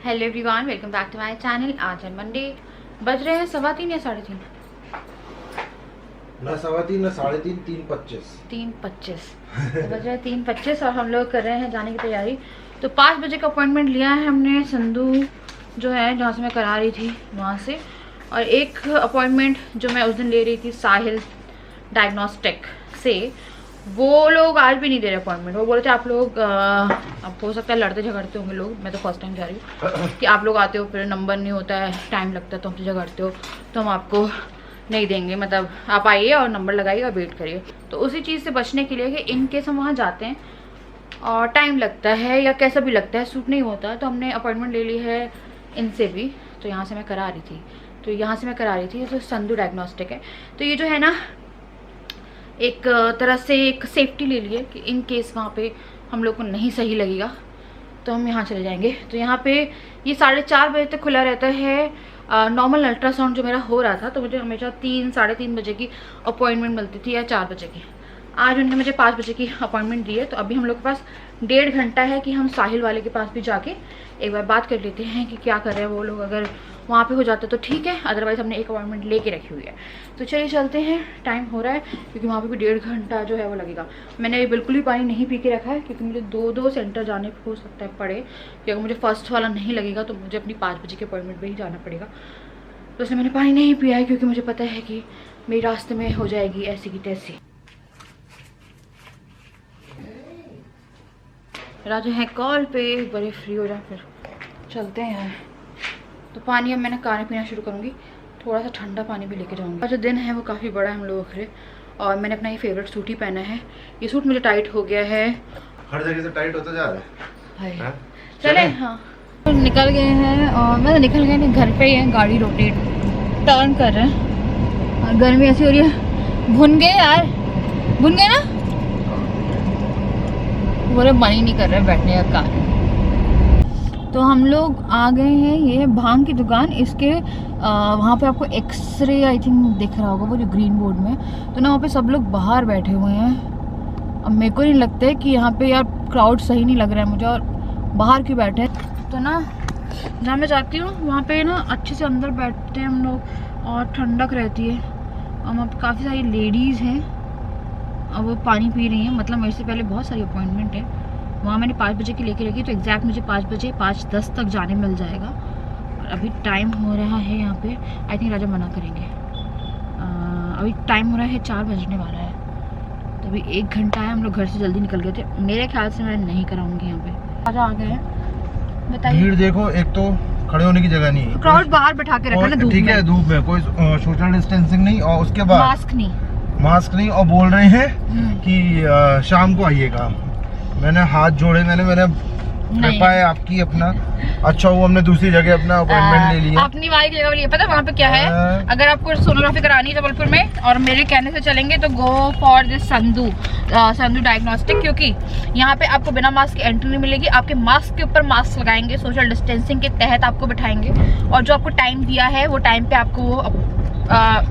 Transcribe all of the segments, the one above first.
Hello everyone, welcome back to my channel. आज है Monday, बज रहे हैं 3:15 या 3:30 ना 3:15 ना 3:30, 3:25 3:25 तो बज रहे हैं 3:25 और हम लोग कर रहे हैं जाने की तैयारी। तो 5 बजे का अपॉइंटमेंट लिया है हमने संधू जो है जहाँ से मैं करा रही थी वहाँ से, और एक अपॉइंटमेंट जो मैं उस दिन ले रही थी साहिल डायग्नोस्टिक से, वो लोग आज भी नहीं दे रहे अपॉइंटमेंट। वो बोले थे आप लोग अब हो सकता है लड़ते झगड़ते होंगे लोग, मैं तो फर्स्ट टाइम जा रही हूँ, कि आप लोग आते हो फिर नंबर नहीं होता है, टाइम लगता है तो हमसे झगड़ते हो, तो हम आपको नहीं देंगे, मतलब आप आइए और नंबर लगाइए और वेट करिए। तो उसी चीज़ से बचने के लिए कि इन केस हम वहाँ जाते हैं और टाइम लगता है या कैसा भी लगता है, सूट नहीं होता, तो हमने अपॉइंटमेंट ले ली है इनसे भी। तो यहाँ से मैं करा रही थी, तो संधू डायग्नोस्टिक है। तो ये जो है ना एक तरह से एक सेफ्टी ले लिए कि इन केस वहाँ पे हम लोग को नहीं सही लगेगा तो हम यहाँ चले जाएंगे। तो यहाँ पे ये 4:30 बजे तक खुला रहता है। नॉर्मल अल्ट्रासाउंड जो मेरा हो रहा था तो मुझे हमेशा 3-3:30 बजे की अपॉइंटमेंट मिलती थी या 4 बजे की। आज उन्होंने मुझे 5 बजे की अपॉइंटमेंट दी है। तो अभी हम लोग के पास 1.5 घंटा है कि हम साहिल वाले के पास भी जाके एक बार बात कर लेते हैं कि क्या कर रहे हैं वो लोग। अगर वहाँ पे हो जाता तो ठीक है, अदरवाइज़ हमने एक अपॉइंटमेंट लेके रखी हुई है। तो चलिए चलते हैं, टाइम हो रहा है क्योंकि वहाँ पे भी 1.5 घंटा जो है वो लगेगा। मैंने अभी बिल्कुल भी पानी नहीं पी के रखा है क्योंकि मुझे 2 सेंटर जाने हो सकता है पड़े, कि अगर मुझे फर्स्ट वाला नहीं लगेगा तो मुझे अपनी 5 बजे के अपॉइंटमेंट पर ही जाना पड़ेगा। तो उसमें मैंने पानी नहीं पिया है क्योंकि मुझे पता है कि मेरे रास्ते में हो जाएगी ऐसी की तैसी। राजा है कॉल पे, बड़े फ्री हो जाए फिर चलते हैं। तो पानी अब मैंने काढ़ा पीना शुरू करूँगी, थोड़ा सा ठंडा पानी भी लेके जाऊँगी। जो दिन है वो काफ़ी बड़ा है हम लोगों के लिए, और मैंने अपना ये फेवरेट सूट ही पहना है। ये सूट मुझे टाइट हो गया है, हर जगह से टाइट होता जा रहा है। चले हाँ तो निकल गए हैं। और मैं तो निकल गए नहीं, घर पे ही है, गाड़ी रोटेट टर्न कर रहे हैं और गर्मी ऐसी हो रही है। भुन गए यार, भुन गए ना, बोले मन ही नहीं कर रहा है बैठने का कार। तो हम लोग आ गए हैं, ये है भांग की दुकान। इसके वहाँ पे आपको एक्सरे आई थिंक दिख रहा होगा वो जो ग्रीन बोर्ड में। तो ना वहाँ पे सब लोग बाहर बैठे हुए हैं। अब मेरे को नहीं लगता है कि यहाँ पे यार क्राउड सही नहीं लग रहा है मुझे, और बाहर क्यों बैठे। तो ना जहाँ मैं जाती हूँ वहाँ पे ना अच्छे से अंदर बैठते हैं हम लोग और ठंडक रहती है। और वहाँ पर काफ़ी सारी लेडीज़ हैं और वो पानी पी रही हैं। मतलब मेरे से पहले बहुत सारी अपॉइंटमेंट है वहाँ, मैंने 5 बजे की लेके रखी, तो एग्जैक्ट मुझे 5 बजे 5:10 तक जाने मिल जाएगा। और अभी टाइम हो रहा है यहाँ पे, आई थिंक राजा मना करेंगे। अभी टाइम हो रहा है 4 बजने वाला है, तो अभी 1 घंटा है। हम लोग घर से जल्दी निकल गए थे, मेरे ख्याल से मैं नहीं कराऊंगी यहाँ पे। राजा आ गए हैं, बताइए। भीड़ देखो, एक तो खड़े होने की जगह नहीं है, क्राउड बाहर बैठा के रखा है ना धूप में। ठीक है, धूप में कोई सोशल डिस्टेंसिंग नहीं, और उसके बाद मास्क नहीं, और बोल रहे हैं कि शाम को आइएगा। मैंने हाथ जोड़े, मैंने कृपा है आपकी, अपना अच्छा वो हमने दूसरी जगह अपना अपॉइंटमेंट ले लिया। अपनी वाली जगह लिए पता है वहाँ पे क्या है। अगर आपको सोनोग्राफी करानी है जबलपुर में और मेरे कहने से चलेंगे तो go for this Sandhu diagnostic, क्योंकि यहाँ पे आपको बिना मास्क की एंट्री नहीं मिलेगी। आपके मास्क के ऊपर मास्क लगाएंगे, सोशल डिस्टेंसिंग के तहत आपको बिठाएंगे, और जो आपको टाइम दिया है वो टाइम पे आपको वो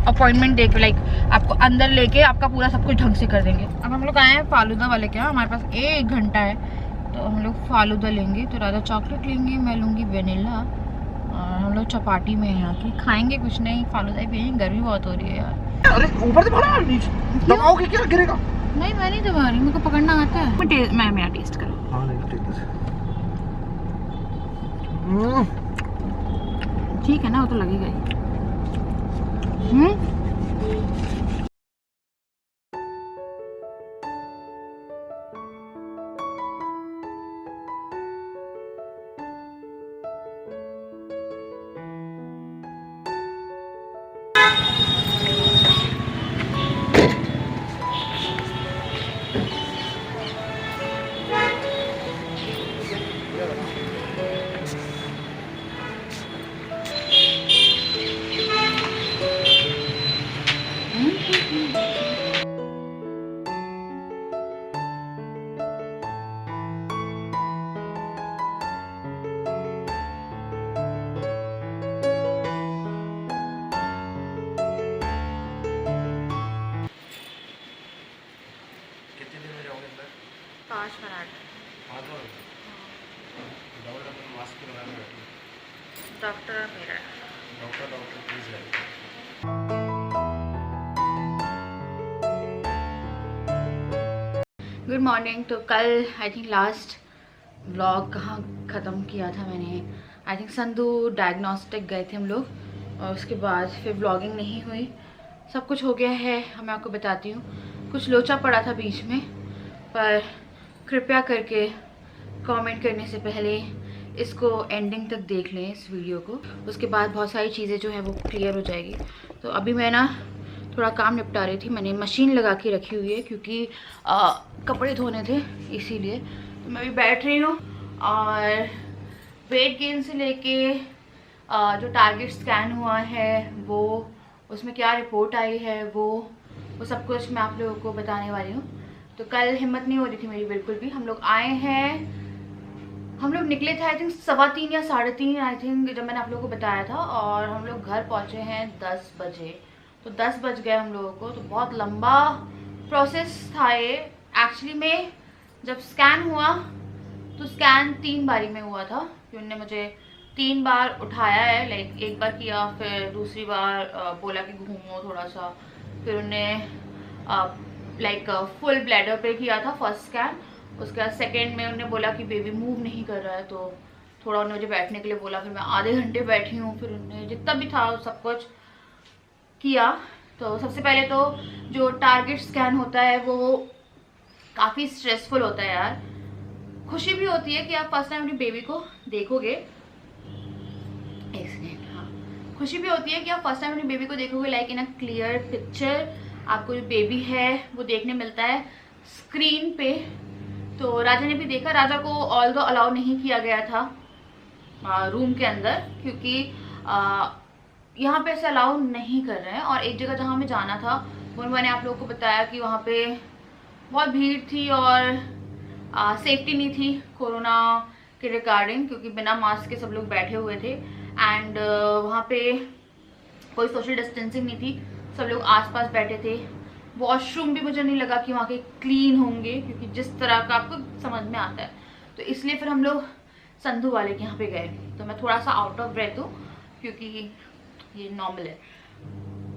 अपॉइंटमेंट दे के लाइक आपको अंदर लेके आपका पूरा सब कुछ ढंग से कर देंगे। अब हम लोग आए हैं फालूदा वाले के यहाँ, हमारे पास 1 घंटा है, तो हम लोग फालूदा लेंगे। तो राजा चॉकलेट लेंगे, मैं लूँगी वेनिला, और हम लोग चपाटी में यहाँ की खाएंगे कुछ नहीं, फालूदा ही पियेंगे। गर्मी बहुत हो रही है यार। अरे ऊपर से भरा, दबाओगे क्या, गिरेगा? नहीं मैं नहीं दबा रही, मेरे को पकड़ना आता है। मैं मेरा टेस्ट करूँ। हाँ नहीं ठीक है ना, वो तो लगेगा ही। डॉक्टर मेरा है। Doctor please. Good morning. तो कल आई थिंक लास्ट व्लॉग कहाँ ख़त्म किया था मैंने, आई थिंक संधू डायग्नोस्टिक गए थे हम लोग और उसके बाद फिर व्लॉगिंग नहीं हुई। सब कुछ हो गया है, मैं आपको बताती हूँ। कुछ लोचा पड़ा था बीच में, पर कृपया करके कमेंट करने से पहले इसको एंडिंग तक देख लें इस वीडियो को, उसके बाद बहुत सारी चीज़ें जो है वो क्लियर हो जाएगी। तो अभी मैं ना थोड़ा काम निपटा रही थी, मैंने मशीन लगा के रखी हुई है क्योंकि कपड़े धोने थे इसीलिए। तो मैं अभी बैठ रही हूँ और वेट गेन से लेके जो टारगेट स्कैन हुआ है वो, उसमें क्या रिपोर्ट आई है वो सब कुछ मैं आप लोगों को बताने वाली हूँ। तो कल हिम्मत नहीं हो रही थी मेरी बिल्कुल भी। हम लोग आए हैं, हम लोग निकले थे आई थिंक 3:15 या 3:30 आई थिंक, जब मैंने आप लोगों को बताया था, और हम लोग घर पहुँचे हैं 10 बजे। तो 10 बज गए हम लोगों को। तो बहुत लंबा प्रोसेस था ये एक्चुअली में। जब स्कैन हुआ तो स्कैन 3 बारी में हुआ था कि उन्होंने मुझे 3 बार उठाया है, लाइक एक बार किया, फिर दूसरी बार बोला कि घूमो थोड़ा सा, फिर उन्होंने लाइक फुल ब्लैडर पे किया था फर्स्ट स्कैन। उसके बाद सेकेंड में उन्होंने बोला कि बेबी मूव नहीं कर रहा है, तो थोड़ा उन्होंने मुझे बैठने के लिए बोला। फिर मैं आधे घंटे बैठी हूँ, फिर उन्होंने जितना भी था सब कुछ किया। तो सबसे पहले तो जो टारगेट स्कैन होता है वो काफ़ी स्ट्रेसफुल होता है यार। खुशी भी होती है कि आप फर्स्ट टाइम अपनी बेबी को देखोगे, एक सेकेंड, हाँ, खुशी भी होती है कि आप फर्स्ट टाइम अपनी बेबी को देखोगे like in a clear picture. आपको जो बेबी है वो देखने मिलता है स्क्रीन पे। तो राजा ने भी देखा। राजा को ऑल दो अलाउ नहीं किया गया था रूम के अंदर क्योंकि यहाँ पे ऐसे अलाउ नहीं कर रहे हैं। और एक जगह जहाँ हमें जाना था वो मैंने आप लोगों को बताया कि वहाँ पे बहुत भीड़ थी और सेफ्टी नहीं थी कोरोना के रिगार्डिंग, क्योंकि बिना मास्क के सब लोग बैठे हुए थे। एंड वहाँ पे कोई सोशल डिस्टेंसिंग नहीं थी, सब लोग आसपास बैठे थे। वॉशरूम भी मुझे नहीं लगा कि वहाँ के क्लीन होंगे, क्योंकि जिस तरह का आपको समझ में आता है। तो इसलिए फिर हम लोग संधू वाले के यहाँ पे गए। तो मैं थोड़ा सा आउट ऑफ ब्रेथ हूँ क्योंकि ये नॉर्मल है।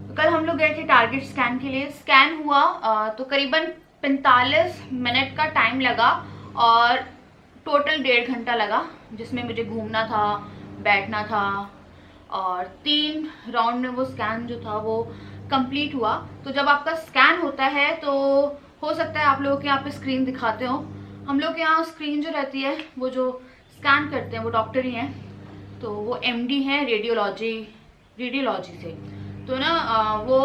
तो कल हम लोग गए थे टारगेट स्कैन के लिए। स्कैन हुआ तो करीबन 45 मिनट का टाइम लगा और टोटल 1.5 घंटा लगा, जिसमें मुझे घूमना था, बैठना था, और 3 राउंड में वो स्कैन जो था वो कंप्लीट हुआ। तो जब आपका स्कैन होता है तो हो सकता है आप लोगों के यहाँ पे स्क्रीन दिखाते हो। हम लोग के यहाँ स्क्रीन जो रहती है वो जो स्कैन करते हैं वो डॉक्टर ही हैं। तो वो MD हैं रेडियोलॉजी से। तो ना वो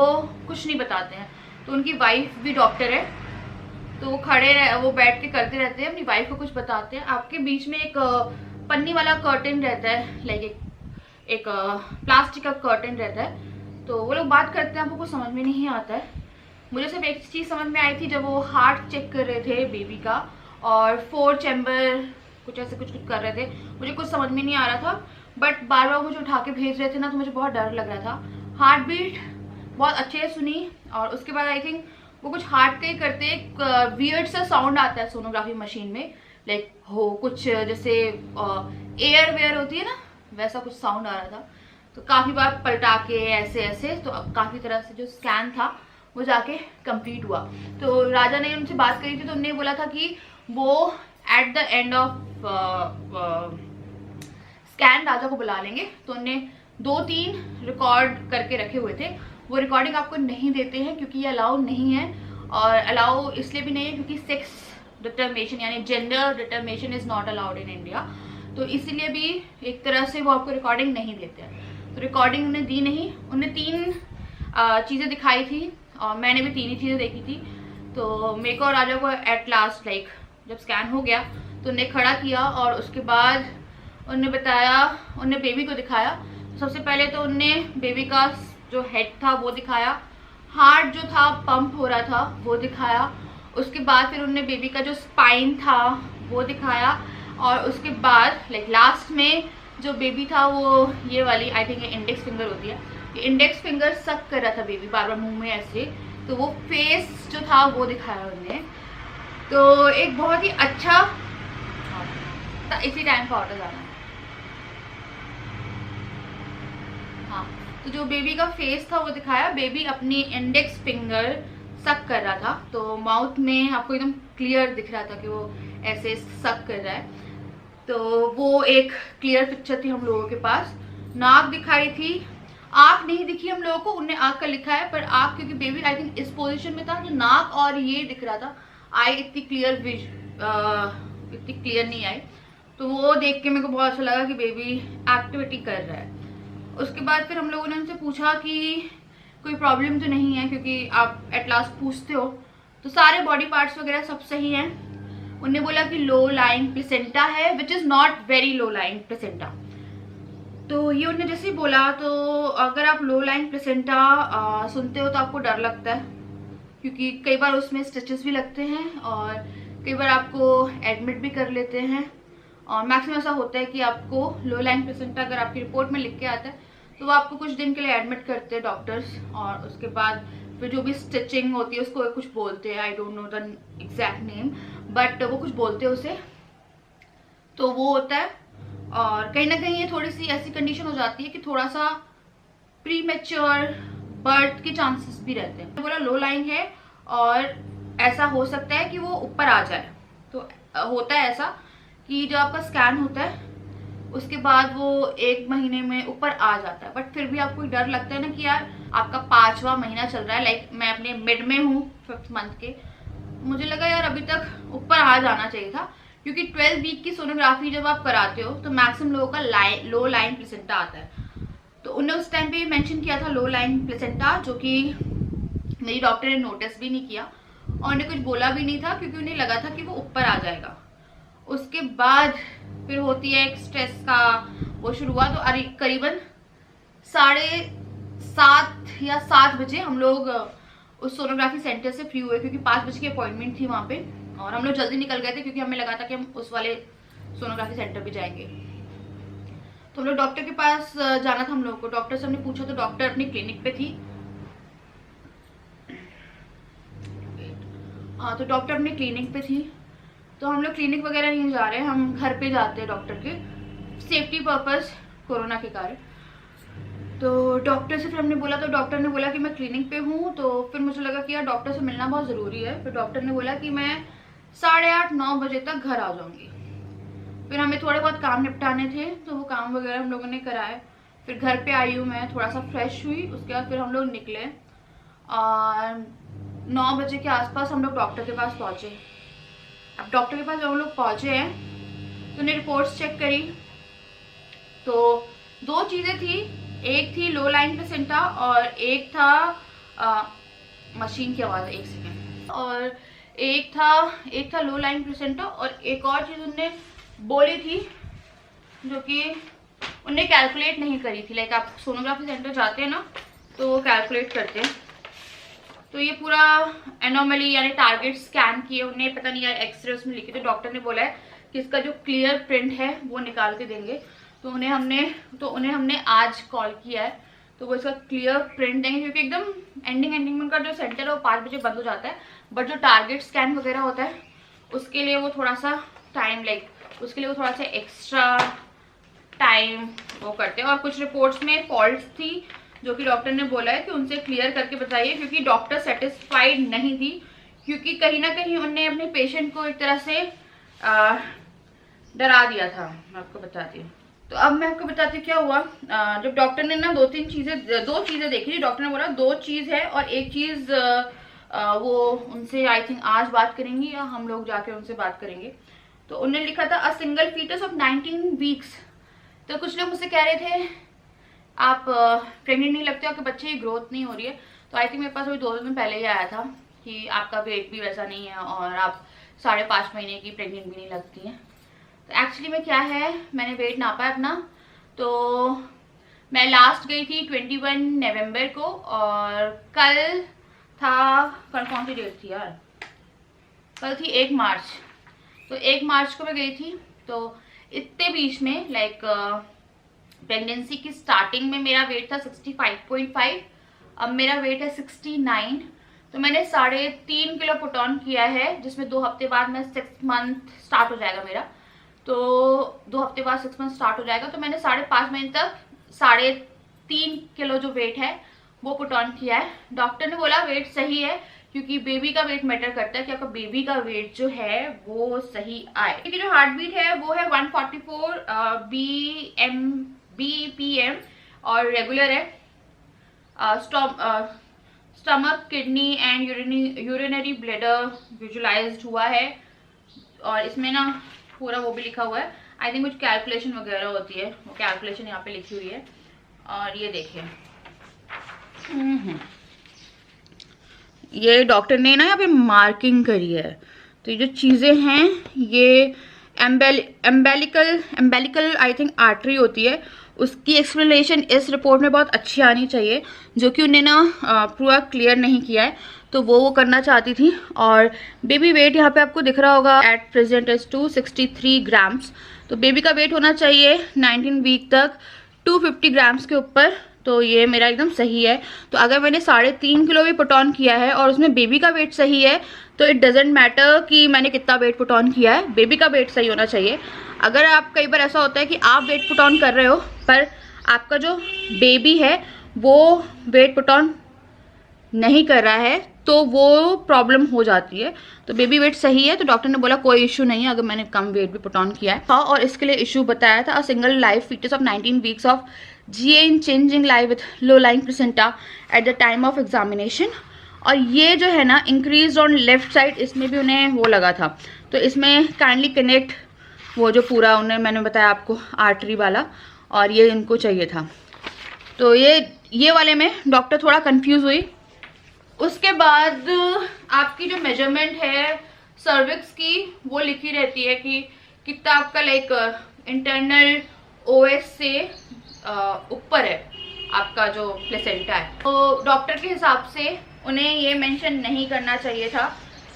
कुछ नहीं बताते हैं। तो उनकी वाइफ भी डॉक्टर है, तो वो बैठ के करते रहते हैं, अपनी वाइफ को कुछ बताते हैं। आपके बीच में एक पन्नी वाला कर्टन रहता है, लाइक एक प्लास्टिक का कर्टन रहता है। तो वो लोग बात करते हैं, आपको कुछ समझ में नहीं आता है। मुझे सिर्फ एक चीज़ समझ में आई थी, जब वो हार्ट चेक कर रहे थे बेबी का और 4 चैम्बर कुछ ऐसे कुछ कर रहे थे, मुझे कुछ समझ में नहीं आ रहा था। बट बार बार मुझे उठा के भेज रहे थे ना, तो मुझे बहुत डर लग रहा था। हार्ट बीट बहुत अच्छे से सुनी और उसके बाद आई थिंक वो कुछ हार्ट का ही करते, एक वियर्ड सा साउंड आता है सोनोग्राफी मशीन में, लाइक हो कुछ जैसे एयर वेयर होती है ना, वैसा कुछ साउंड आ रहा था। तो काफ़ी बार पलटा के ऐसे ऐसे, तो अब काफ़ी तरह से जो स्कैन था वो जाके कंप्लीट हुआ। तो राजा ने उनसे बात करी थी, तो उन्होंने बोला था कि वो at the end of scan राजा को बुला लेंगे। तो उन्होंने 2-3 रिकॉर्ड करके रखे हुए थे। वो रिकॉर्डिंग आपको नहीं देते हैं क्योंकि ये अलाउ नहीं है, और अलाउ इसलिए भी नहीं है क्योंकि सेक्स डिटर्मिनेशन यानी gender determination is not allowed in India. तो इसीलिए भी एक तरह से वो आपको रिकॉर्डिंग नहीं देते हैं। तो रिकॉर्डिंग उन्हें दी नहीं। उन्हें 3 चीज़ें दिखाई थी और मैंने भी 3 ही चीज़ें देखी थी। तो मेरे को और राजा को एट लास्ट लाइक जब स्कैन हो गया तो उन्हें खड़ा किया और उसके बाद उन्हें बताया, उन्हें बेबी को दिखाया। सबसे पहले तो उनने बेबी का जो हेड था वो दिखाया, हार्ट जो था पंप हो रहा था वो दिखाया। उसके बाद फिर उन्होंने बेबी का जो स्पाइन था वो दिखाया, और उसके बाद लाइक लास्ट में जो बेबी था वो ये वाली आई थिंक इंडेक्स फिंगर होती है, ये इंडेक्स फिंगर सक कर रहा था बेबी बार बार मुंह में ऐसे। तो वो फेस जो था वो दिखाया उन्होंने। तो एक बहुत ही अच्छा इसी टाइम का ऑर्डर जाना है। तो जो बेबी का फेस था वो दिखाया। बेबी अपनी इंडेक्स फिंगर सक कर रहा था, तो माउथ में आपको एकदम क्लियर दिख रहा था कि वो ऐसे सक कर रहा है। तो वो एक क्लियर पिक्चर थी हम लोगों के पास। नाक दिखाई थी, आँख नहीं दिखी हम लोगों को, उनने आँख का लिखा है, पर आँख क्योंकि बेबी आई थिंक इस पोजीशन में था, तो नाक और ये दिख रहा था। आई इतनी क्लियर नहीं आई। तो वो देख के मेरे को बहुत अच्छा लगा कि बेबी एक्टिविटी कर रहा है। उसके बाद फिर हम लोगों ने उनसे पूछा कि कोई प्रॉब्लम तो नहीं है, क्योंकि आप एट लास्ट पूछते हो। तो सारे बॉडी पार्ट्स वगैरह सब सही हैं। उन्होंने बोला कि लो लाइंग प्लेसेंटा है, which is not very low lying placenta. तो ये उन्होंने जैसे ही बोला, तो अगर आप लो लाइंग प्लेसेंटा सुनते हो तो आपको डर लगता है, क्योंकि कई बार उसमें स्टिचेस भी लगते हैं और कई बार आपको एडमिट भी कर लेते हैं। और मैक्सिमम ऐसा होता है कि आपको लो लाइंग प्लेसेंटा अगर आपकी रिपोर्ट में लिख के आता है तो वो आपको कुछ दिन के लिए एडमिट करते हैं डॉक्टर्स, और उसके बाद फिर जो भी स्टिचिंग होती है उसको कुछ बोलते हैं, I don't know the exact name, but वो कुछ बोलते हैं उसे। तो वो होता है, और कहीं ना कहीं ये थोड़ी सी ऐसी कंडीशन हो जाती है कि थोड़ा सा प्री मैच्योर बर्थ के चांसेस भी रहते हैं। तो बोला लो लाइंग है और ऐसा हो सकता है कि वो ऊपर आ जाए। तो होता है ऐसा कि जब आपका स्कैन होता है उसके बाद वो 1 महीने में ऊपर आ जाता है, बट फिर भी आपको डर लगता है ना कि यार आपका 5वां महीना चल रहा है, लाइक मैं अपने मिड में हूँ 5th मंथ के, मुझे लगा यार अभी तक ऊपर आ जाना चाहिए था, क्योंकि 12 वीक की सोनोग्राफी जब आप कराते हो तो मैक्सिमम लोगों का लो लाइन प्लेसेंटा आता है। तो उन्होंने उस टाइम पे मेंशन किया था लो लाइन प्लेसेंटा, जो कि मेरी डॉक्टर ने नोटिस भी नहीं किया और उन्हें कुछ बोला भी नहीं था, क्योंकि उन्हें लगा था कि वो ऊपर आ जाएगा। उसके बाद फिर होती है एक स्ट्रेस का वो शुरू हुआ। तो करीबन 7:30 या 7 बजे हम लोग उस सोनोग्राफी सेंटर से फ्री हुए, क्योंकि 5 बजे की अपॉइंटमेंट थी वहाँ पे, और हम लोग जल्दी निकल गए थे क्योंकि हमें लगा था कि हम उस वाले सोनोग्राफी सेंटर भी जाएंगे। तो हम लोग डॉक्टर के पास जाना था हम लोगों को। डॉक्टर से हमने पूछा तो डॉक्टर अपनी क्लिनिक पे थी। तो डॉक्टर अपनी क्लिनिक पे थी, तो हम लोग क्लिनिक वगैरह नहीं जा रहे हैं, हम घर पे जाते हैं डॉक्टर के, सेफ्टी पर्पस कोरोना के कारण। तो डॉक्टर से फिर हमने बोला, तो डॉक्टर ने बोला कि मैं क्लिनिक पे हूँ। तो फिर मुझे लगा कि यार डॉक्टर से मिलना बहुत ज़रूरी है। फिर डॉक्टर ने बोला कि मैं 8:30-9 बजे तक घर आ जाऊँगी। फिर हमें थोड़े बहुत काम निपटाने थे, तो वो काम वगैरह हम लोगों ने कराए। फिर घर पे आई हूँ मैं, थोड़ा सा फ्रेश हुई, उसके बाद फिर हम लोग निकले और 9 बजे के आसपास हम लोग डॉक्टर के पास पहुँचे। अब डॉक्टर के पास जब हम लोग पहुँचे हैं तो उन्हें रिपोर्ट्स चेक करी, तो 2 चीज़ें थी, एक थी लो लाइन प्लेसेंटा और एक था मशीन की आवाज़, 1 सेकेंड, और एक था लो लाइन प्लेसेंटा, और एक और चीज़ उन्होंने बोली थी जो कि उन्हें कैलकुलेट नहीं करी थी। लाइक आप सोनोग्राफी सेंटर जाते हैं ना तो वो कैलकुलेट करते हैं। तो ये पूरा एनोमली यानी टारगेट स्कैन किए उन्हें, पता नहीं यार एक्सरे उसमें लिखे, तो डॉक्टर ने बोला है कि इसका जो क्लियर प्रिंट है वो निकाल के देंगे। तो उन्हें हमने आज कॉल किया है, तो वो इसका क्लियर प्रिंट देंगे, क्योंकि एकदम एंडिंग में उनका जो सेंटर है वो 5 बजे बंद हो जाता है, बट जो टारगेट स्कैन वगैरह होता है उसके लिए वो थोड़ा सा टाइम उसके लिए वो थोड़ा सा एक्स्ट्रा टाइम वो करते हैं। और कुछ रिपोर्ट्स में फॉल्ट थी जो कि डॉक्टर ने बोला है कि उनसे क्लियर करके बताइए, क्योंकि डॉक्टर सेटिस्फाइड नहीं थी, क्योंकि कहीं ना कहीं उनने अपने पेशेंट को एक तरह से डरा दिया था। मैं आपको बताती हूँ। तो अब मैं आपको बताती हूँ क्या हुआ। जब डॉक्टर ने ना 2 चीज़ें देखी थी, डॉक्टर ने बोला 2 चीज़ है और एक चीज़ वो उनसे आई थिंक आज बात करेंगी या हम लोग जाके उनसे बात करेंगे। तो उन्होंने लिखा था a single foetus of 19 weeks. तो कुछ लोग मुझसे कह रहे थे आप प्रेग्नेंट नहीं लगते, आपके बच्चे की ग्रोथ नहीं हो रही है। तो आई थिंक मेरे पास अभी 2 दिन पहले ही आया था कि आपका वेट भी वैसा नहीं है और आप 5.5 महीने की प्रेग्नेंट भी नहीं लगती हैं। तो एक्चुअली में क्या है, मैंने वेट नापा है अपना। तो मैं लास्ट गई थी 21 नवंबर को, और कल कौन सी डेट थी यार, कल थी 1 मार्च। तो 1 मार्च को मैं गई थी। तो इतने बीच में लाइक प्रेगनेंसी की स्टार्टिंग में मेरा वेट था 65.5, अब मेरा वेट है 69। तो मैंने 3.5 किलो पुट ऑन किया है, जिसमें 2 हफ्ते बाद मैं 6 मंथ स्टार्ट हो जाएगा मेरा। तो 2 हफ्ते बाद 6 मंथ स्टार्ट हो जाएगा। तो मैंने 5.5 महीने तक 3 किलो जो वेट है वो पुट ऑन किया है। डॉक्टर ने बोला वेट सही है, क्योंकि बेबी का वेट मैटर करता है कि आपका बेबी का वेट जो है वो सही आए। क्योंकि जो हार्ट बीट है वो है 144 BPM और रेगुलर है। Stomach, kidney and urinary bladder visualised हुआ है, और इसमें ना पूरा वो भी लिखा हुआ है। आई थिंक कुछ कैलकुलेशन वगैरह होती है, वो कैलकुलेशन यहाँ पे लिखी हुई है। और ये देखिए ये डॉक्टर ने ना यहाँ पे मार्किंग करी है। तो ये जो चीज़ें हैं ये एम्बेलिकल आई थिंक आर्टरी होती है, उसकी एक्सप्लेनेशन इस रिपोर्ट में बहुत अच्छी आनी चाहिए, जो कि उन्हें ना पूरा क्लियर नहीं किया है, तो वो करना चाहती थी। और बेबी वेट यहाँ पे आपको दिख रहा होगा एट प्रेजेंट इज 263 ग्राम्स। तो बेबी का वेट होना चाहिए 19 वीक तक 250 ग्राम्स के ऊपर। तो ये मेरा एकदम सही है। तो अगर मैंने 3.5 किलो भी पुट ऑन किया है और उसमें बेबी का वेट सही है, तो इट डजेंट मैटर कि मैंने कितना वेट पुट ऑन किया है, बेबी का वेट सही होना चाहिए। अगर आप कई बार ऐसा होता है कि आप वेट पुट ऑन कर रहे हो पर आपका जो बेबी है वो वेट पुट ऑन नहीं कर रहा है, तो वो प्रॉब्लम हो जाती है। तो बेबी वेट सही है, तो डॉक्टर ने बोला कोई इशू नहीं है अगर मैंने कम वेट भी पुट ऑन किया है। हाँ, और इसके लिए इशू बताया था, a single live foetus of 19 weeks of GA in changing live with low lying placenta at the time of examination. और ये जो है ना इंक्रीज ऑन लेफ्ट साइड, इसमें भी उन्हें वो लगा था। तो इसमें काइंडली कनेक्ट वो जो पूरा उन्हें मैंने बताया आपको आर्टरी वाला, और ये इनको चाहिए था। तो ये वाले में डॉक्टर थोड़ा कंफ्यूज हुई। उसके बाद आपकी जो मेजरमेंट है सर्विक्स की वो लिखी रहती है कि कितना आपका लाइक इंटरनल OS से ऊपर है आपका जो प्लेसेंटा है। तो डॉक्टर के हिसाब से उन्हें ये मेंशन नहीं करना चाहिए था,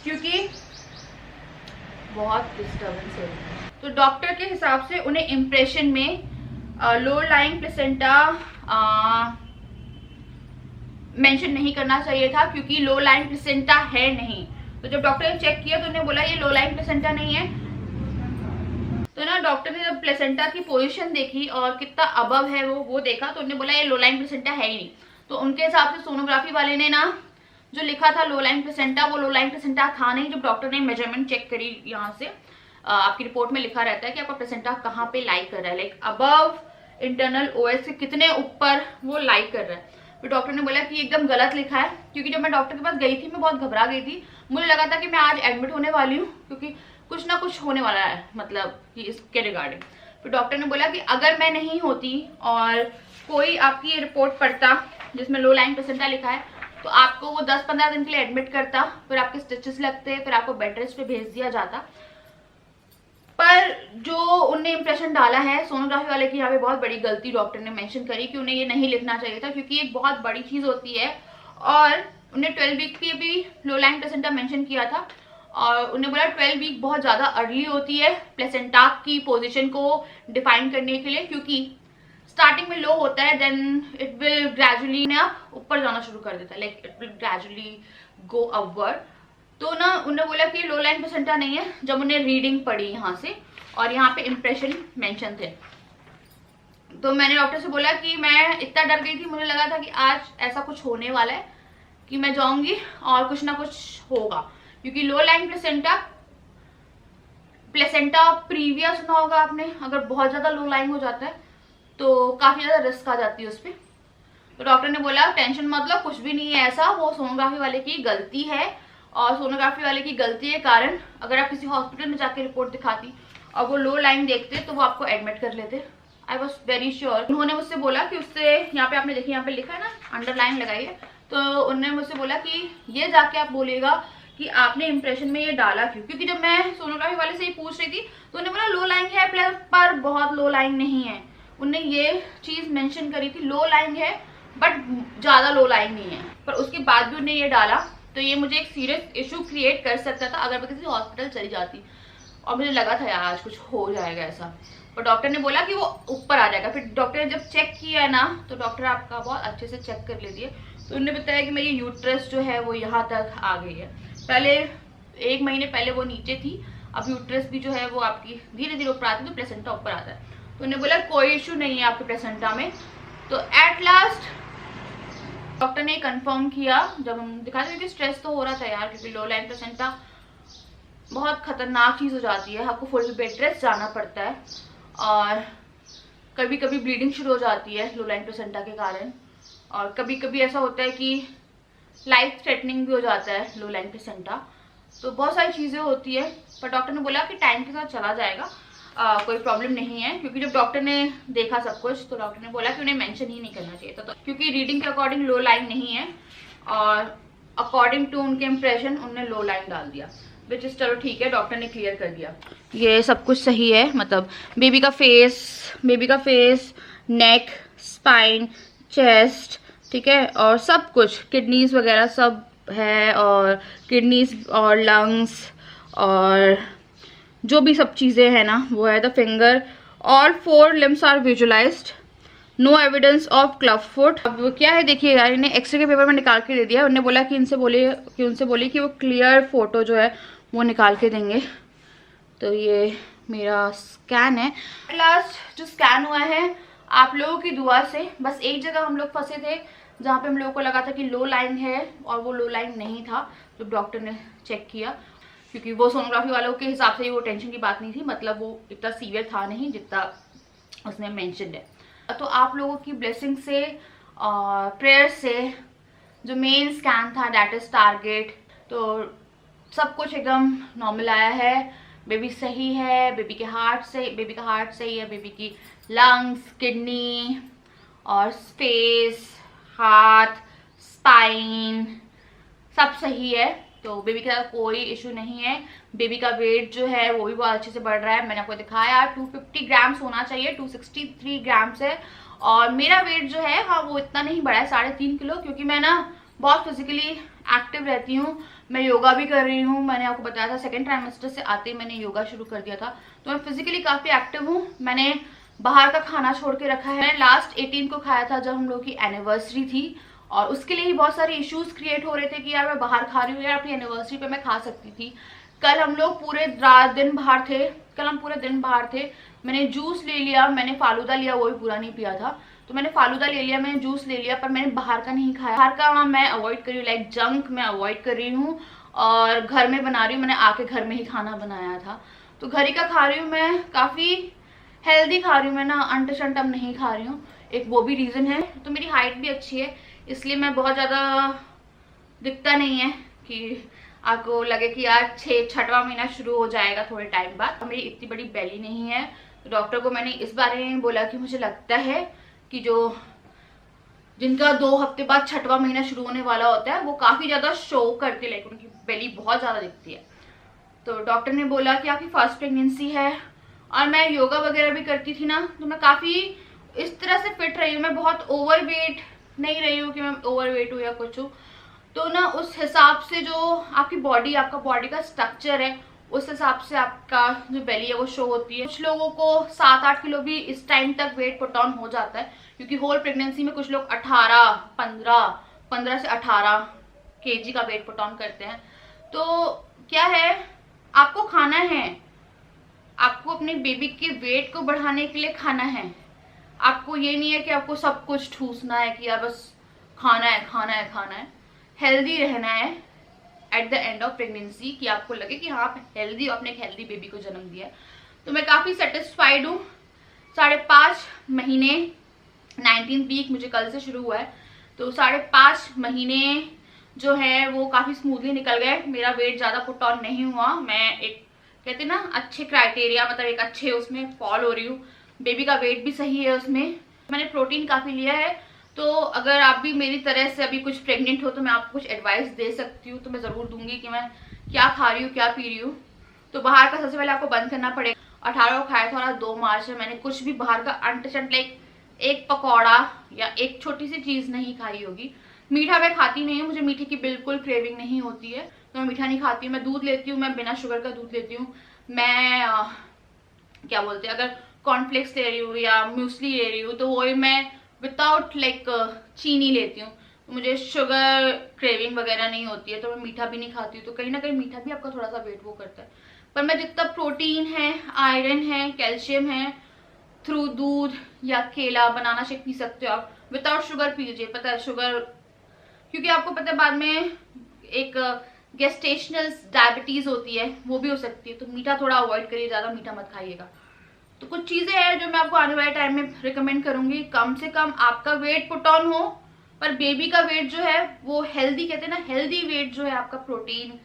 क्योंकि बहुत डिस्टर्बेंस है। तो डॉक्टर के हिसाब से उन्हें इम्प्रेशन में लो लाइंग प्लेसेंटा मेंशन नहीं करना चाहिए था, क्योंकि लो लाइंग प्लेसेंटा है नहीं। तो जब डॉक्टर ने चेक किया तो उन्हें बोला ये लो लाइंग प्लेसेंटा नहीं है। तो ना डॉक्टर ने जब प्लेसेंटा की पोजीशन देखी और कितना अबव है वो देखा, तो उन्हें बोला ये लो लाइंग प्लेसेंटा है ही नहीं। तो उनके हिसाब से सोनोग्राफी वाले ने ना जो लिखा था लो लाइंग प्लेसेंटा, वो लो लाइंग प्लेसेंटा था नहीं। जब डॉक्टर ने मेजरमेंट चेक करी, यहाँ से आपकी रिपोर्ट में लिखा रहता है कि आपका प्लेसेंटा कहाँ पे लाई कर रहा है, लाइक अबव इंटरनल OS से कितने ऊपर वो लाई कर रहा है। तो डॉक्टर ने बोला कि एकदम गलत लिखा है, क्योंकि जब मैं डॉक्टर के पास गई थी मैं बहुत घबरा गई थी। मुझे लगा था कि मैं आज एडमिट होने वाली हूँ, क्योंकि कुछ ना कुछ होने वाला है, मतलब कि इसके रिगार्डिंग। तो डॉक्टर ने बोला कि अगर मैं नहीं होती और कोई आपकी ये रिपोर्ट पढ़ता जिसमें लो लाइंग प्लेसेंटा लिखा है, तो आपको वो 10-15 दिन के लिए एडमिट करता, फिर आपके स्टिचेस लगते, फिर आपको बेड रेस्ट पे भेज दिया जाता। पर जो उनने इंप्रेशन डाला है सोनोग्राफी वाले की, यहाँ पे बहुत बड़ी गलती डॉक्टर ने मेंशन करी कि उन्हें ये नहीं लिखना चाहिए था, क्योंकि एक बहुत बड़ी चीज होती है। और उन्हें 12 वीक की भी लो लाइंग प्लेसेंटा मेंशन किया था, और उन्हें बोला 12 वीक बहुत ज्यादा अर्ली होती है प्लेसेंटा की पोजीशन को डिफाइन करने के लिए, क्योंकि स्टार्टिंग में लो होता है, देन इट विल ग्रेजुअली ना ऊपर जाना शुरू कर देता है, like it will gradually go upward. तो ना उन्होंने बोला कि लो लाइन प्लेसेंटा नहीं है, जब उन्हें रीडिंग पड़ी यहाँ से और यहाँ पे इम्प्रेशन मेंशन थे। तो मैंने डॉक्टर से बोला कि मैं इतना डर गई थी, मुझे लगा था कि आज ऐसा कुछ होने वाला है कि मैं जाऊंगी और कुछ ना कुछ होगा, क्योंकि लो लाइन प्लेसेंटा प्रीवियस सुना होगा आपने, अगर बहुत ज्यादा लो लाइन हो जाता है तो काफी ज्यादा रिस्क आ जाती है उस पर। तो डॉक्टर ने बोला टेंशन मत लो, कुछ भी नहीं है ऐसा, वो सोनोग्राफी वाले की गलती है, और सोनोग्राफी वाले की गलती के कारण अगर आप किसी हॉस्पिटल में जाके रिपोर्ट दिखाती और वो लो लाइन देखते तो वो आपको एडमिट कर लेते। I was very sure. उन्होंने मुझसे बोला कि उससे, यहाँ पे आपने देखिए यहाँ पे लिखा है ना, अंडरलाइन लगाई है, तो उन्होंने मुझसे बोला कि ये जाके आप बोलेगा कि आपने इंप्रेशन में ये डाला क्यों, क्योंकि जब मैं सोनोग्राफी वाले से ही पूछ रही थी तो उन्होंने बोला लो लाइन है प्लस पर बहुत लो लाइन नहीं है। उन्होंने ये चीज मेंशन करी थी, लो लाइन है बट ज्यादा लो लाइन नहीं है, पर उसके बाद भी उन्होंने ये डाला। तो ये मुझे एक सीरियस इशू क्रिएट कर सकता था अगर मैं किसी हॉस्पिटल चली जाती, और मुझे लगा था यार आज कुछ हो जाएगा ऐसा, पर डॉक्टर ने बोला कि वो ऊपर आ जाएगा। फिर डॉक्टर ने जब चेक किया ना, तो डॉक्टर आपका बहुत अच्छे से चेक कर लेती है, तो उन्होंने बताया कि मेरी यूट्रस जो है वो यहाँ तक आ गई है। पहले 1 महीने पहले वो नीचे थी, अब यूट्रस भी जो है वो आपकी धीरे धीरे ऊपर आती है, तो प्लेसेंटा ऊपर आता है। तो उन्होंने बोला कोई इशू नहीं है आपके प्लेसेंटा में, तो एट लास्ट डॉक्टर ने कंफर्म किया जब हम दिखाते, क्योंकि स्ट्रेस तो हो रहा था यार, क्योंकि लो लाइन प्लेसेंटा बहुत खतरनाक चीज़ हो जाती है, आपको फुल बेड रेस्ट जाना पड़ता है और कभी कभी ब्लीडिंग शुरू हो जाती है लो लाइन प्लेसेंटा के कारण, और कभी कभी ऐसा होता है कि लाइफ थ्रेटनिंग भी हो जाता है लो लाइन प्लेसेंटा। तो बहुत सारी चीज़ें होती है, पर डॉक्टर ने बोला कि टाइम के साथ चला जाएगा, कोई प्रॉब्लम नहीं है। क्योंकि जब डॉक्टर ने देखा सब कुछ तो डॉक्टर ने बोला कि उन्हें मेंशन ही नहीं करना चाहिए था, तो क्योंकि रीडिंग के अकॉर्डिंग लो लाइन नहीं है और अकॉर्डिंग टू उनके इम्प्रेशन उन्होंने लो लाइन डाल दिया, विच इज चलो ठीक है, डॉक्टर ने क्लियर कर दिया। ये सब कुछ सही है, मतलब बेबी का फेस, नेक, स्पाइन, चेस्ट, ठीक है, और सब कुछ, किडनीज वगैरह सब है, और किडनीज और लंग्स और जो भी सब चीज़ें हैं ना वो है। The finger, all 4 limbs are visualised, no evidence of club foot. अब क्या है देखिए यार, इन्हें एक्सरे के पेपर में निकाल के दे दिया, उन्होंने बोला कि उनसे बोले कि वो क्लियर फोटो जो है वो निकाल के देंगे। तो ये मेरा स्कैन है, लास्ट जो स्कैन हुआ है आप लोगों की दुआ से। बस एक जगह हम लोग फंसे थे जहाँ पे हम लोगों को लगा था कि लो लाइन है और वो लो लाइन नहीं था, जब डॉक्टर ने चेक किया, क्योंकि वो सोनोग्राफी वालों के हिसाब से वो टेंशन की बात नहीं थी, मतलब वो इतना सीवियर था नहीं जितना उसमें मेंशन है। तो आप लोगों की ब्लेसिंग से और प्रेयर से जो मेन स्कैन था दैट इज टारगेट, तो सब कुछ एकदम नॉर्मल आया है। बेबी सही है, बेबी का हार्ट सही है, बेबी की लंग्स, किडनी और स्पेस, हाथ, स्पाइन सब सही है। तो बेबी का कोई इशू नहीं है। बेबी का वेट जो है वो भी बहुत अच्छे से बढ़ रहा है, मैंने आपको दिखाया 250 ग्राम्स होना चाहिए, 263 ग्राम्स है। और मेरा वेट जो है हाँ वो इतना नहीं बढ़ा है, 3.5 किलो, क्योंकि मैं ना बहुत फिजिकली एक्टिव रहती हूँ, मैं योगा भी कर रही हूँ। मैंने आपको बताया था सेकेंड ट्राइमेस्टर से आते ही मैंने योगा शुरू कर दिया था, तो मैं फिजिकली काफ़ी एक्टिव हूँ। मैंने बाहर का खाना छोड़ के रखा है। मैंने लास्ट 18 को खाया था जब हम लोग की एनिवर्सरी थी, और उसके लिए ही बहुत सारे इश्यूज क्रिएट हो रहे थे कि यार मैं बाहर खा रही हूँ, यार अपनी एनिवर्सरी पे मैं खा सकती थी। कल हम लोग पूरे दिन बाहर थे, मैंने जूस ले लिया, मैंने फालूदा लिया, वो भी पूरा नहीं पिया था, तो मैंने फालूदा ले लिया, मैंने जूस ले लिया, पर मैंने बाहर का नहीं खाया। बाहर का मैं अवॉइड कर रही हूँ, लाइक जंक मैं अवॉइड कर रही हूँ, और घर में बना रही हूँ। मैंने आके घर में ही खाना बनाया था, तो घर ही का खा रही हूँ। मैं काफ़ी हेल्दी खा रही हूँ, मैं ना अंट शंट अब नहीं खा रही हूँ, एक वो भी रीज़न है। तो मेरी हाइट भी अच्छी है, इसलिए मैं बहुत ज़्यादा दिखता नहीं है कि आपको लगे कि यार 6वां महीना शुरू हो जाएगा थोड़े टाइम बाद। मेरी इतनी बड़ी बेली नहीं है, तो डॉक्टर को मैंने इस बारे में बोला कि मुझे लगता है कि जिनका 2 हफ्ते बाद 6वां महीना शुरू होने वाला होता है वो काफ़ी ज़्यादा शो करती है, लाइक उनकी बेली बहुत ज़्यादा दिखती है। तो डॉक्टर ने बोला कि आपकी फर्स्ट प्रेगनेंसी है, और मैं योगा वगैरह भी करती थी ना, तो मैं काफ़ी इस तरह से फिट रही हूँ। मैं बहुत ओवर वेट नहीं रही हूँ कि मैं ओवर वेट हूँ या कुछ हूँ, तो ना उस हिसाब से जो आपका बॉडी का स्ट्रक्चर है उस हिसाब से आपका जो बेली है वो शो होती है। कुछ लोगों को 7-8 किलो भी इस टाइम तक वेट पुट ऑन हो जाता है, क्योंकि होल प्रेगनेंसी में कुछ लोग 15 से 18 kg का वेट पुट ऑन करते हैं। तो क्या है, आपको खाना है, आपको अपने बेबी के वेट को बढ़ाने के लिए खाना है। आपको ये नहीं है कि आपको सब कुछ ठूसना है कि यार बस खाना है। हेल्दी रहना है eight the end of pregnancy, कि आपको लगे कि हाँ आप हेल्दी, आपने एक हेल्दी बेबी को जन्म दिया है। तो मैं काफ़ी सेटिस्फाइड हूँ। 5.5 महीने, 19 वीक मुझे कल से शुरू हुआ है, तो 5.5 महीने जो है वो काफ़ी स्मूथली निकल गए। मेरा वेट ज़्यादा पुट ऑन नहीं हुआ, मैं एक कहते ना अच्छे क्राइटेरिया, मतलब एक अच्छे उसमें फॉल हो रही हूँ। बेबी का वेट भी सही है उसमें। मैंने प्रोटीन काफ़ी लिया है, तो अगर आप भी मेरी तरह से अभी कुछ प्रेग्नेंट हो तो मैं आपको कुछ एडवाइस दे सकती हूँ, तो मैं ज़रूर दूंगी कि मैं क्या खा रही हूँ, क्या पी रही हूँ। तो बाहर का सबसे पहले आपको बंद करना पड़ेगा। 18 को खाया था और 2 मार्च में मैंने कुछ भी बाहर का अंटशंट, लाइक एक पकौड़ा या एक छोटी सी चीज़ नहीं खाई होगी। मीठा मैं खाती नहीं हूँ, मुझे मीठे की बिल्कुल क्रेविंग नहीं होती है, तो मैं मीठा नहीं खाती हूँ। मैं दूध लेती हूँ, मैं बिना शुगर का दूध लेती हूँ। मैं क्या बोलते हैं, अगर कॉर्नफ्लेक्स ले रही हूँ या म्यूसली ले रही हूँ तो वो मैं विदाउट लाइक चीनी लेती हूँ, तो मुझे शुगर क्रेविंग वगैरह नहीं होती है। तो मैं मीठा भी नहीं खाती हूँ, तो कहीं ना कहीं मीठा भी आपका थोड़ा सा वेट वो करता है। पर मैं जितना प्रोटीन है, आयरन है, कैल्शियम है, थ्रू दूध या केला, बनाना शेक पी सकते हो आप। विदाउट शुगर पीजिए, पता है शुगर, क्योंकि आपको पता है बाद में एक गेस्टेशनल डायबिटीज होती है, वो भी हो सकती है। तो मीठा थोड़ा अवॉइड करिए, ज़्यादा मीठा मत खाइएगा। तो कुछ चीज़ें हैं जो मैं आपको आने वाले टाइम में रिकमेंड करूंगी। कम से कम आपका वेट पुट ऑन हो, पर बेबी का वेट जो है वो हेल्दी, कहते हैं ना हेल्दी वेट जो है आपका, प्रोटीन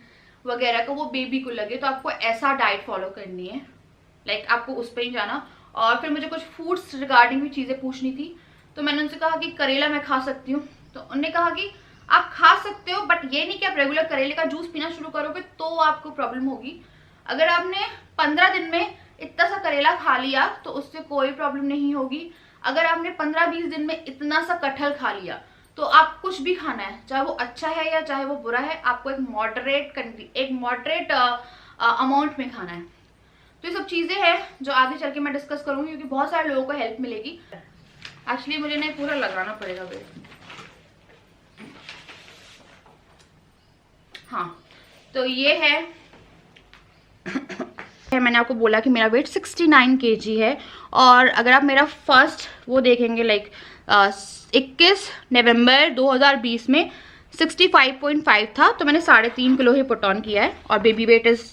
वगैरह का, वो बेबी को लगे। तो आपको ऐसा डाइट फॉलो करनी है, लाइक आपको उस पर ही जाना। और फिर मुझे कुछ फूड्स रिगार्डिंग भी चीज़ें पूछनी थी, तो मैंने उनसे कहा कि करेला मैं खा सकती हूँ। तो उन्होंने कहा कि आप खा सकते हो, बट ये नहीं कि आप रेगुलर करेले का जूस पीना शुरू करोगे तो आपको प्रॉब्लम होगी। अगर आपने 15 दिन में इतना सा करेला खा लिया तो उससे कोई प्रॉब्लम नहीं होगी। अगर आपने 15-20 दिन में इतना सा कटहल खा लिया, तो आप कुछ भी खाना है, चाहे वो अच्छा है या चाहे वो बुरा है, आपको एक मॉडरेट अमाउंट में खाना है। तो ये सब चीज़ें हैं जो आगे चल के मैं डिस्कस करूंगी, क्योंकि बहुत सारे लोगों को हेल्प मिलेगी। एक्चुअली मुझे नहीं पूरा लगाना पड़ेगा वेट। हाँ, तो ये है मैंने आपको बोला कि मेरा वेट 69 kg है। और अगर आप मेरा फर्स्ट वो देखेंगे, लाइक 21 नवंबर 2020 में 65.5 था, तो मैंने 3.5 किलो ही पुट ऑन किया है और बेबी वेट इज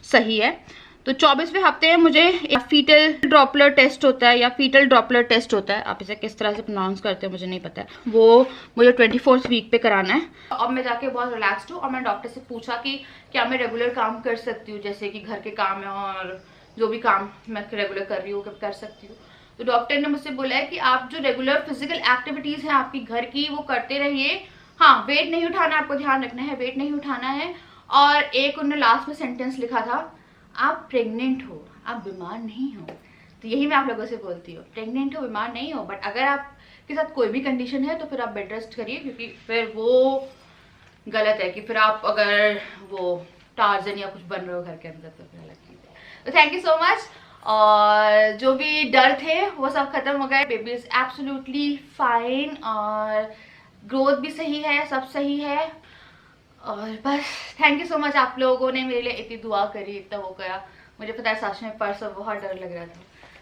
सही है। तो 24वें हफ्ते में मुझे फीटल ड्रॉपलर टेस्ट होता है, या फीटल ड्रॉपलर टेस्ट होता है, आप इसे किस तरह से प्रोनाउंस करते हैं मुझे नहीं पता है, वो मुझे 24th वीक पे कराना है। अब मैं जाके बहुत रिलैक्स्ड हूँ, और मैं डॉक्टर से पूछा कि क्या मैं रेगुलर काम कर सकती हूँ, जैसे कि घर के काम है और जो भी काम मैं रेगुलर कर रही हूँ कर सकती हूँ। तो डॉक्टर ने मुझसे बोला है कि आप जो रेगुलर फिजिकल एक्टिविटीज़ हैं आपकी घर की, वो करते रहिए। हाँ, वेट नहीं उठाना, आपको ध्यान रखना है, वेट नहीं उठाना है। और एक उन्होंने लास्ट में सेंटेंस लिखा था, आप प्रेग्नेंट हो, आप बीमार नहीं हो। तो यही मैं आप लोगों से बोलती हूँ, प्रेग्नेंट हो, बीमार नहीं हो, बट अगर आपके साथ कोई भी कंडीशन है तो फिर आप बेड रेस्ट करिए, क्योंकि फिर वो गलत है कि फिर आप अगर वो टार्जन या कुछ बन रहे हो घर के अंदर, तो फिर अलग चीज़ है। तो थैंक यू सो मच। और जो भी डर थे वो सब खत्म हो गए। बेबी इज एब्सोल्युटली फाइन, और ग्रोथ भी सही है, सब सही है। और बस थैंक यू सो मच, आप लोगों ने मेरे लिए इतनी दुआ करी, इतना वो करा। मुझे पता है सच में परसों बहुत डर लग रहा था,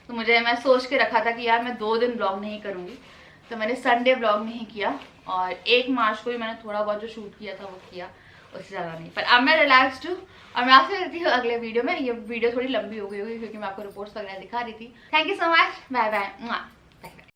तो मैं सोच के रखा था कि यार मैं 2 दिन ब्लॉग नहीं करूँगी, तो मैंने संडे ब्लॉग नहीं किया। और 1 मार्च को भी मैंने थोड़ा बहुत जो शूट किया था वो किया, उससे ज़्यादा नहीं। पर अब मैं रिलैक्स्ड हूँ, और मैं आपसे मिलती हूँ अगले वीडियो में। ये वीडियो थोड़ी लंबी हो गई होगी क्योंकि मैं आपको रिपोर्ट्स वगैरह दिखा रही थी। Thank you so much, bye bye.